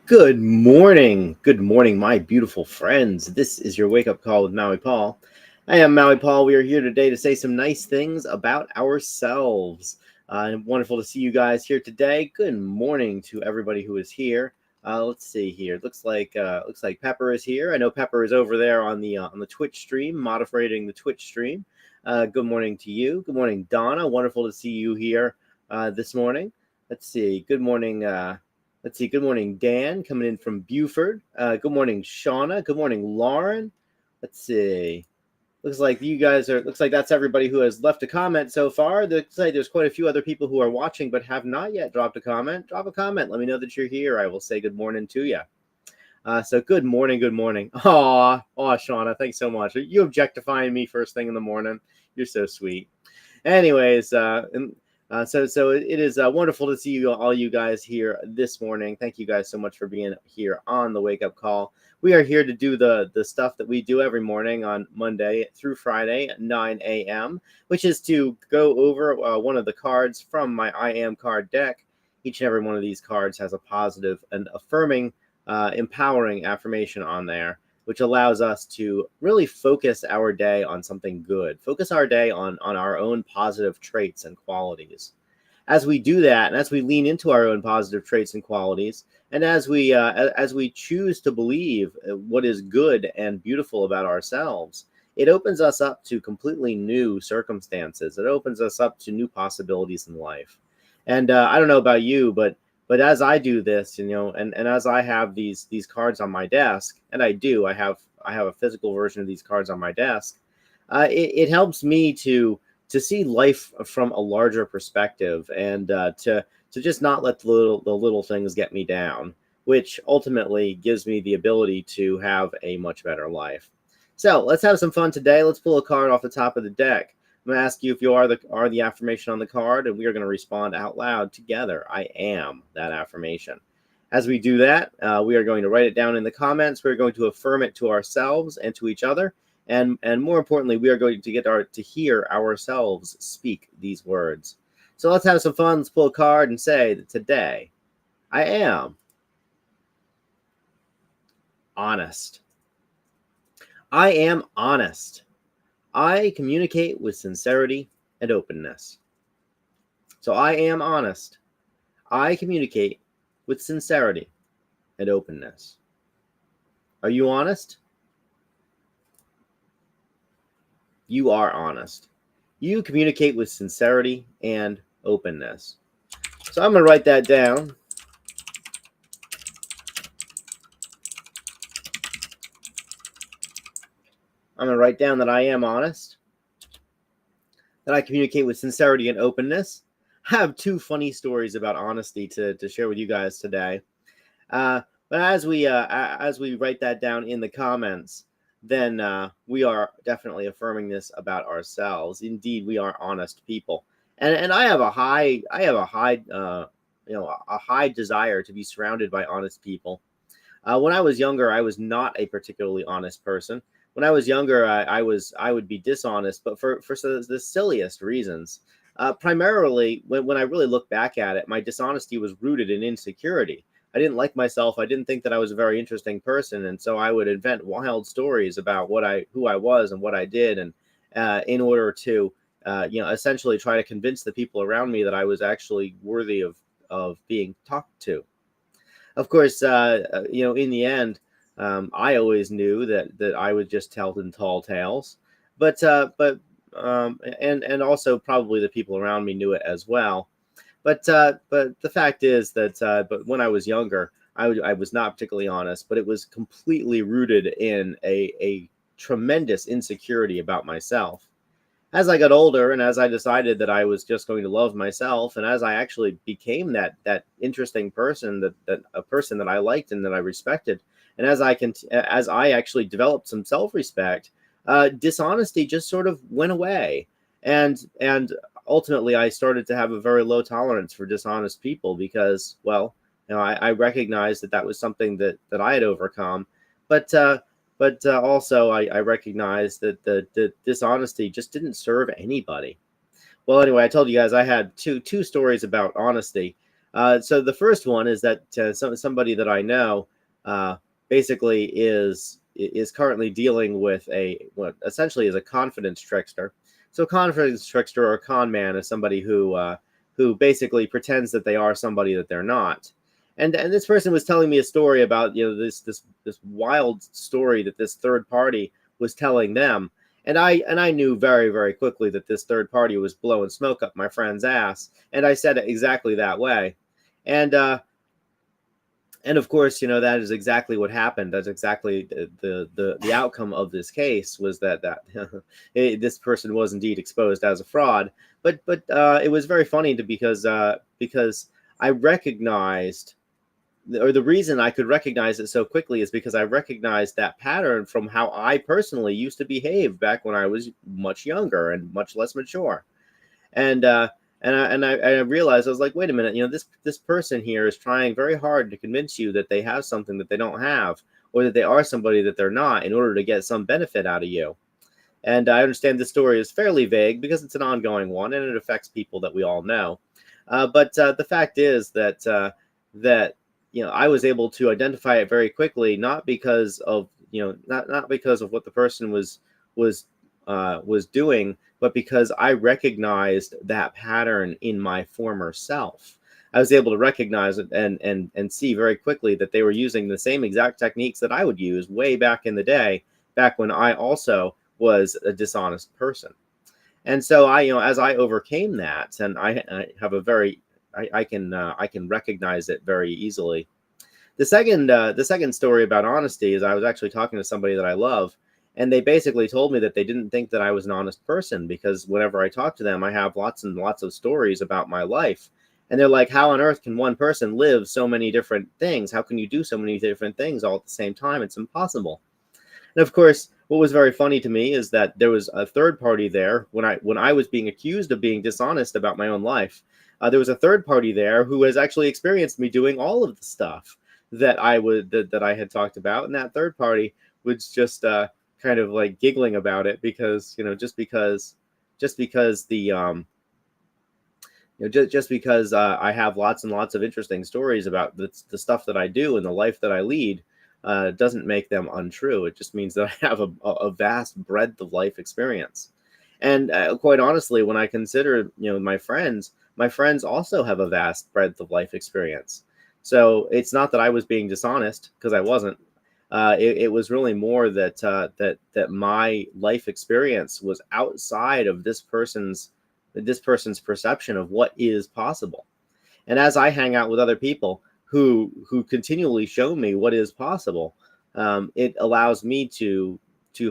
Good morning. Good morning, my beautiful friends. This is your wake up call with Maui Paul. I am Maui Paul. We are here today to say some nice things about ourselves. Wonderful to see you guys here today. Good morning to everybody who is here. Let's see here. Looks like Pepper is here. I know Pepper is over there on the Twitch stream, moderating the Twitch stream. Good morning to you. Good morning, Donna. Wonderful to see you here this morning. Let's see. Good morning. Let's see. Good morning, Dan, coming in from Buford. Good morning, Shauna. Good morning, Lauren. Let's see. Looks like that's everybody who has left a comment so far. Looks like there's quite a few other people who are watching but have not yet dropped a comment. Drop a comment. Let me know that you're here. I will say good morning to you. So good morning. Good morning. Aw, Shauna, thanks so much. Are you objectifying me first thing in the morning? You're so sweet. Anyways, so it is wonderful to see all you guys here this morning. Thank you guys so much for being here on the wake up call. We are here to do the stuff that we do every morning on Monday through Friday at 9 a.m., which is to go over one of the cards from my I Am card deck. Each and every one of these cards has a positive and affirming, empowering affirmation on there, which allows us to really focus our day on something good, focus our day on our own positive traits and qualities. As we do that, and as we lean into our own positive traits and qualities, and as we choose to believe what is good and beautiful about ourselves, it opens us up to completely new circumstances. It opens us up to new possibilities in life. And I don't know about you, but as I do this, and as I have these cards on my desk, and I have a physical version of these cards on my desk, it helps me to see life from a larger perspective, and to just not let the little things get me down, which ultimately gives me the ability to have a much better life. So let's have some fun today. Let's pull a card off the top of the deck. I'm going to ask you if you are the affirmation on the card, and we are going to respond out loud together. I am that affirmation. As we do that, we are going to write it down in the comments. We're going to affirm it to ourselves and to each other. And more importantly, we are going to get to hear ourselves speak these words. So let's have some fun. Let's pull a card and say that today I am honest. I am honest. I communicate with sincerity and openness. So I am honest. I communicate with sincerity and openness. Are you honest? You are honest. You communicate with sincerity and openness. So I'm going to write that down. I'm going to write down that I am honest, that I communicate with sincerity and openness. I have two funny stories about honesty to share with you guys today. But as we write that down in the comments, then we are definitely affirming this about ourselves. Indeed, we are honest people, and I have a high desire to be surrounded by honest people. When I was younger, I was not a particularly honest person. When I was younger, I would be dishonest, but for the silliest reasons. Primarily, when I really look back at it, my dishonesty was rooted in insecurity. I didn't like myself. I didn't think that I was a very interesting person, and so I would invent wild stories about who I was and what I did, and in order to essentially try to convince the people around me that I was actually worthy of being talked to. Of course, in the end, I always knew that I would just tell them tall tales, but and also probably the people around me knew it as well. But the fact is that but when I was younger, I was not particularly honest, but it was completely rooted in a tremendous insecurity about myself. As I got older, and as I decided that I was just going to love myself, and as I actually became that interesting person, that a person that I liked and that I respected, and as I actually developed some self-respect, dishonesty just sort of went away, and ultimately I started to have a very low tolerance for dishonest people because, well, I recognized that was something that I had overcome, but also I recognized that the dishonesty just didn't serve anybody. Well, anyway, I told you guys I had two stories about honesty. So the first one is that somebody that I know uh, basically is currently dealing with what essentially is a confidence trickster. So a confidence trickster or a con man is somebody who basically pretends that they are somebody that they're not. And this person was telling me a story about this wild story that this third party was telling them. And I knew very, very quickly that this third party was blowing smoke up my friend's ass, and I said it exactly that way. And and of course, that is exactly what happened. That's exactly the outcome of this case, was that this person was indeed exposed as a fraud. But it was very funny because I recognized, or the reason I could recognize it so quickly is because I recognized that pattern from how I personally used to behave back when I was much younger and much less mature. And I realized, I was like, wait a minute, this person here is trying very hard to convince you that they have something that they don't have, or that they are somebody that they're not, in order to get some benefit out of you. And I understand this story is fairly vague because it's an ongoing one and it affects people that we all know. But the fact is that I was able to identify it very quickly, not because of not because of what the person was doing, but because I recognized that pattern in my former self. I was able to recognize it and see very quickly that they were using the same exact techniques that I would use way back in the day, back when I also was a dishonest person. And so as I overcame that, and I have a very, I can recognize it very easily. The second story about honesty is I was actually talking to somebody that I love, and they basically told me that they didn't think that I was an honest person, because whenever I talk to them, I have lots and lots of stories about my life. And they're like, how on earth can one person live so many different things? How can you do so many different things all at the same time? It's impossible. And of course, what was very funny to me is that there was a third party there when I was being accused of being dishonest about my own life. There was a third party there who has actually experienced me doing all of the stuff that I had talked about, and that third party was just kind of like giggling about it, because just because the just because I have lots and lots of interesting stories about the stuff that I do and the life that I lead, doesn't make them untrue. It just means that I have a vast breadth of life experience. And quite honestly, when I consider my friends also have a vast breadth of life experience. So it's not that I was being dishonest, because I wasn't. It was really more that my life experience was outside of this person's perception of what is possible. And as I hang out with other people who continually show me what is possible, it allows me to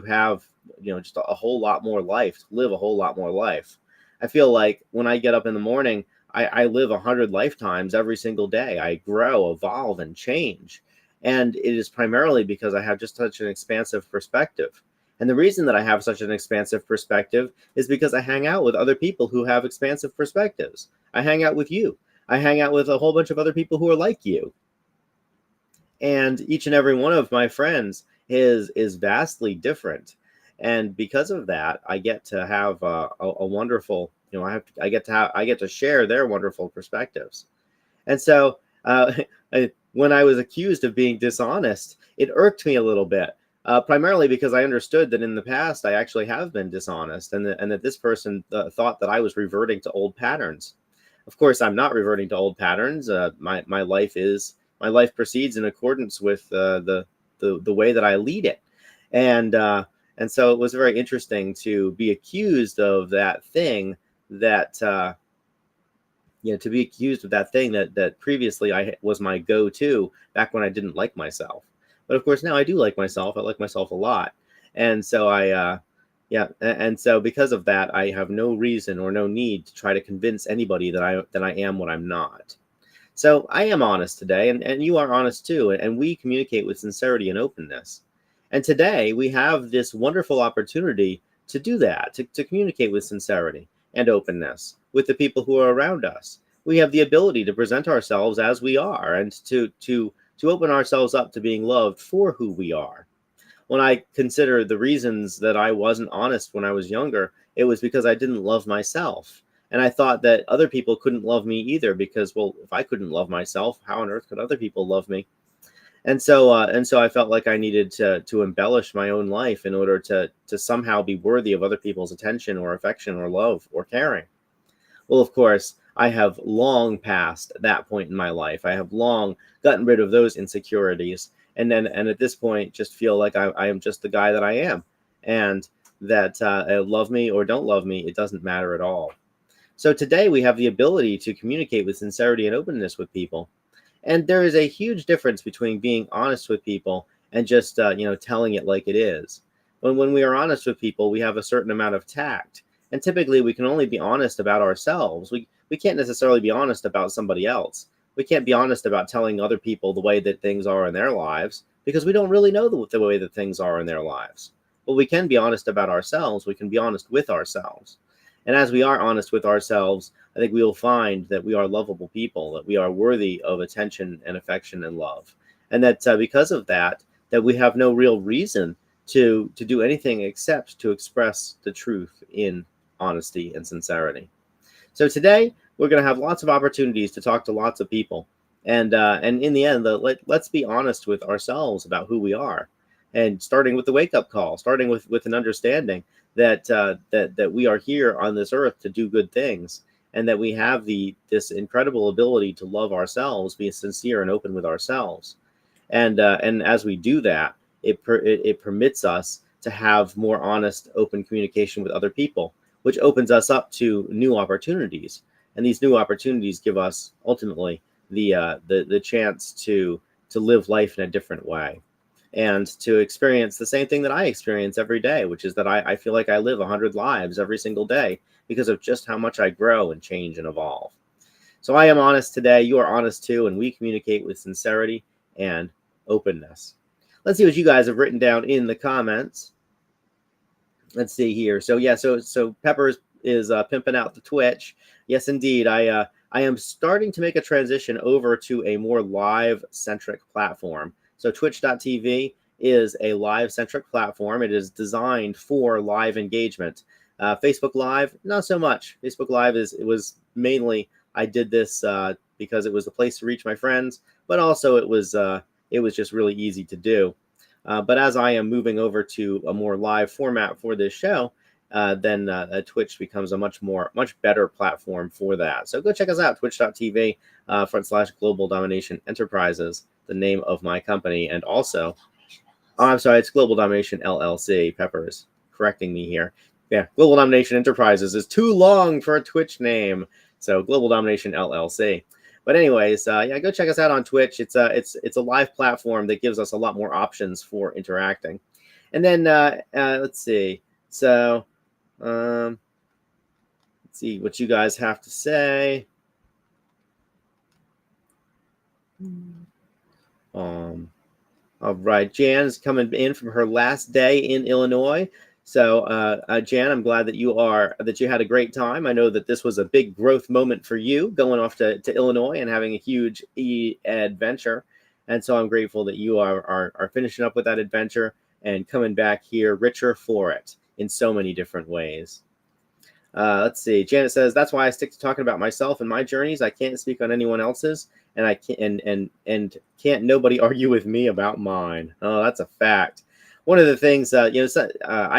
have just a whole lot more life, to live a whole lot more life. I feel like when I get up in the morning, I live 100 lifetimes every single day. I grow, evolve, and change. And it is primarily because I have just such an expansive perspective. And the reason that I have such an expansive perspective is because I hang out with other people who have expansive perspectives. I hang out with you. I hang out with a whole bunch of other people who are like you. And each and every one of my friends is vastly different. And because of that, I get to have a wonderful, I get to share their wonderful perspectives. And so when I was accused of being dishonest, it irked me a little bit, primarily because I understood that in the past I actually have been dishonest, and that this person thought that I was reverting to old patterns. Of course, I'm not reverting to old patterns. My life proceeds in accordance with the way that I lead it, and and so it was very interesting to be accused of that thing that. To be accused of that thing that previously I was my go-to back when I didn't like myself. But of course now I do like myself. I like myself a lot. And so and so because of that, I have no reason or no need to try to convince anybody that I am what I'm not. So I am honest today, and you are honest too, and we communicate with sincerity and openness. And today we have this wonderful opportunity to do that, to communicate with sincerity and openness with the people who are around us. We have the ability to present ourselves as we are, and to open ourselves up to being loved for who we are. When I consider the reasons that I wasn't honest when I was younger, it was because I didn't love myself. And I thought that other people couldn't love me either because, well, if I couldn't love myself, how on earth could other people love me? And so I felt like I needed to embellish my own life in order to somehow be worthy of other people's attention or affection or love or caring. Well, of course, I have long passed that point in my life. I have long gotten rid of those insecurities, and at this point, just feel like I am just the guy that I am, and that love me or don't love me, it doesn't matter at all. So today we have the ability to communicate with sincerity and openness with people. And there is a huge difference between being honest with people and just telling it like it is. When we are honest with people, we have a certain amount of tact, and typically we can only be honest about ourselves. We can't necessarily be honest about somebody else. We can't be honest about telling other people the way that things are in their lives because we don't really know the way that things are in their lives. But we can be honest about ourselves. We can be honest with ourselves. And as we are honest with ourselves, I think we will find that we are lovable people, that we are worthy of attention and affection and love. And that because of that, that we have no real reason to do anything except to express the truth in honesty and sincerity. So today, we're going to have lots of opportunities to talk to lots of people. And in the end, let's be honest with ourselves about who we are. And starting with the wake up call, starting with an understanding that we are here on this earth to do good things, and that we have this incredible ability to love ourselves, be sincere and open with ourselves, and as we do that, it permits us to have more honest, open communication with other people, which opens us up to new opportunities, and these new opportunities give us ultimately the chance to live life in a different way, and to experience the same thing that I experience every day, which is that I feel like I live 100 lives every single day because of just how much I grow and change and evolve. So I am honest today. You are honest too, and we communicate with sincerity and openness. Let's see what you guys have written down in the comments. Let's see here. So yeah, so Peppers is pimping out the Twitch. Yes, indeed. I am starting to make a transition over to a more live centric platform. So twitch.tv is a live centric platform. It is designed for live engagement. Facebook Live, not so much. Facebook Live it was mainly, I did this because it was the place to reach my friends, but also it was just really easy to do. But as I am moving over to a more live format for this show, then Twitch becomes a much better platform for that. So go check us out, twitch.tv /Global Domination Enterprises, the name of my company. And also, I'm sorry, it's Global Domination LLC. Peppers correcting me here. Yeah, Global Domination Enterprises is too long for a Twitch name. So Global Domination LLC. But anyways, yeah, go check us out on Twitch. It's a live platform that gives us a lot more options for interacting. And then let's see. So let's see what you guys have to say. All right, Jan's coming in from her last day in Illinois. So, Jan, I'm glad that you had a great time. I know that this was a big growth moment for you, going off to Illinois and having a huge adventure. And so I'm grateful that you are finishing up with that adventure and coming back here richer for it in so many different ways. Let's see. Janet says, that's why I stick to talking about myself and my journeys. I can't speak on anyone else's, and I can't and can't nobody argue with me about mine. Oh, that's a fact. One of the things, I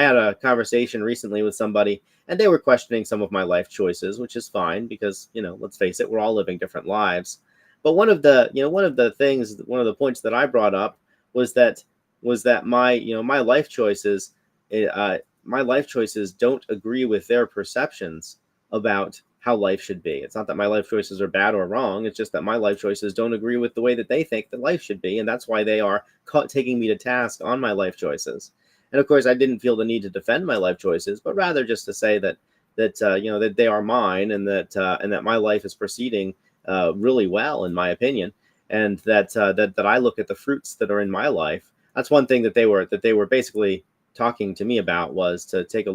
had a conversation recently with somebody, and they were questioning some of my life choices, which is fine because, let's face it, we're all living different lives. But one of the points that I brought up was that my life choices, my life choices don't agree with their perceptions about how life should be. It's not that my life choices are bad or wrong. It's just that my life choices don't agree with the way that they think that life should be. And that's why they are taking me to task on my life choices. And of course, I didn't feel the need to defend my life choices, but rather just to say that they are mine, and that my life is proceeding really well, in my opinion. And that I look at the fruits that are in my life. That's one thing that they were basically talking to me about, was to take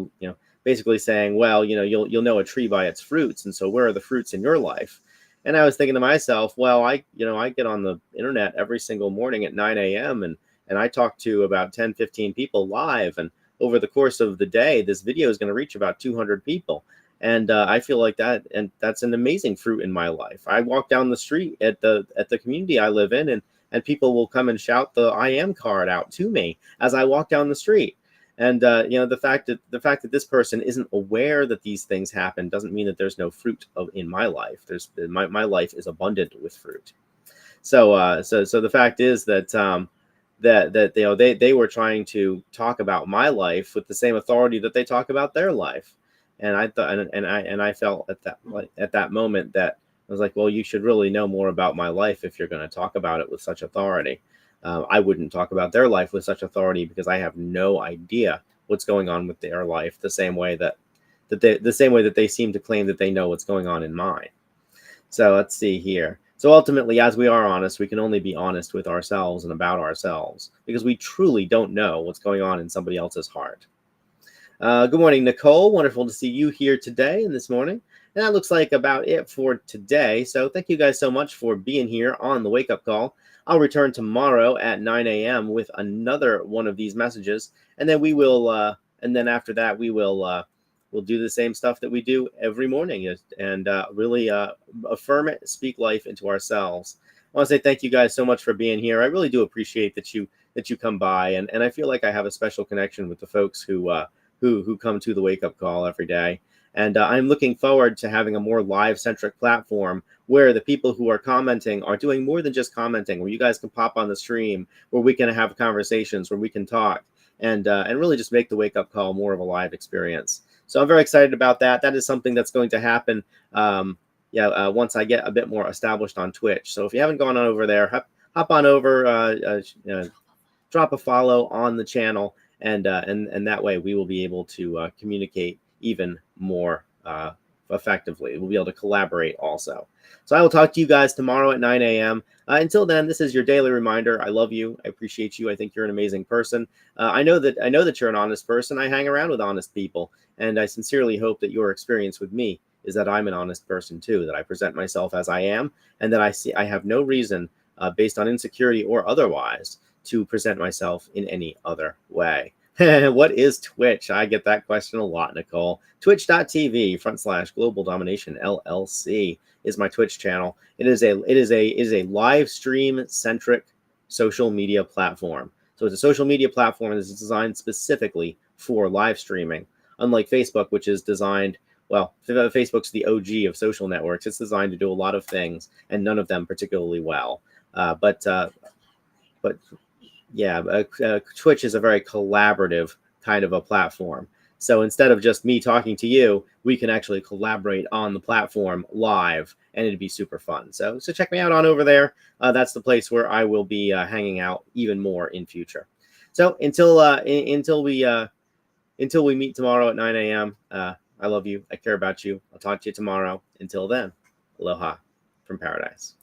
basically saying, well, you'll know a tree by its fruits. And so where are the fruits in your life? And I was thinking to myself, well, I get on the internet every single morning at 9 a.m. and I talk to about 10, 15 people live. And over the course of the day, this video is going to reach about 200 people. And I feel like that, and that's an amazing fruit in my life. I walk down the street at the community I live in, and people will come and shout the I am card out to me as I walk down the street. And the fact that this person isn't aware that these things happen doesn't mean that there's no fruit in my life. My life is abundant with fruit. So the fact is that they were trying to talk about my life with the same authority that they talk about their life. And I thought, and I felt at that moment that I was like, well, you should really know more about my life if you're going to talk about it with such authority. I wouldn't talk about their life with such authority because I have no idea what's going on with their life, the same way that they seem to claim that they know what's going on in mine. So let's see here. So ultimately, as we are honest, we can only be honest with ourselves and about ourselves because we truly don't know what's going on in somebody else's heart. Good morning, Nicole. Wonderful to see you here today and this morning. And that looks like about it for today. So thank you guys so much for being here on the Wake Up Call. I'll return tomorrow at 9 a.m. with another one of these messages. And then after that, we'll do the same stuff that we do every morning and really affirm it, speak life into ourselves. I want to say thank you guys so much for being here. I really do appreciate that you come by, and I feel like I have a special connection with the folks who come to the Wake Up Call every day. And I'm looking forward to having a more live-centric platform where the people who are commenting are doing more than just commenting, where you guys can pop on the stream, where we can have conversations, where we can talk, and really just make the Wake Up Call more of a live experience. So I'm very excited about that. That is something that's going to happen once I get a bit more established on Twitch. So if you haven't gone on over there, hop on over, drop a follow on the channel, and that way we will be able to communicate even more effectively. We'll be able to collaborate also. So I will talk to you guys tomorrow at 9 a.m. Until then, this is your daily reminder. I love you. I appreciate you. I think you're an amazing person. I know that you're an honest person. I hang around with honest people, and I sincerely hope that your experience with me is that I'm an honest person too, that I present myself as I am, and that I have no reason, based on insecurity or otherwise, to present myself in any other way. What is Twitch? I get that question a lot, Nicole. Twitch.tv/Global Domination LLC is my Twitch channel. It is a live stream centric social media platform. So it's a social media platform that is designed specifically for live streaming. Unlike Facebook, which is designed, well, Facebook's the OG of social networks. It's designed to do a lot of things, and none of them particularly well. But Twitch is a very collaborative kind of a platform. So instead of just me talking to you, we can actually collaborate on the platform live, and it'd be super fun. So check me out on over there. That's the place where I will be hanging out even more in future. So until we meet tomorrow at 9 a.m., I love you. I care about you. I'll talk to you tomorrow. Until then, aloha from paradise.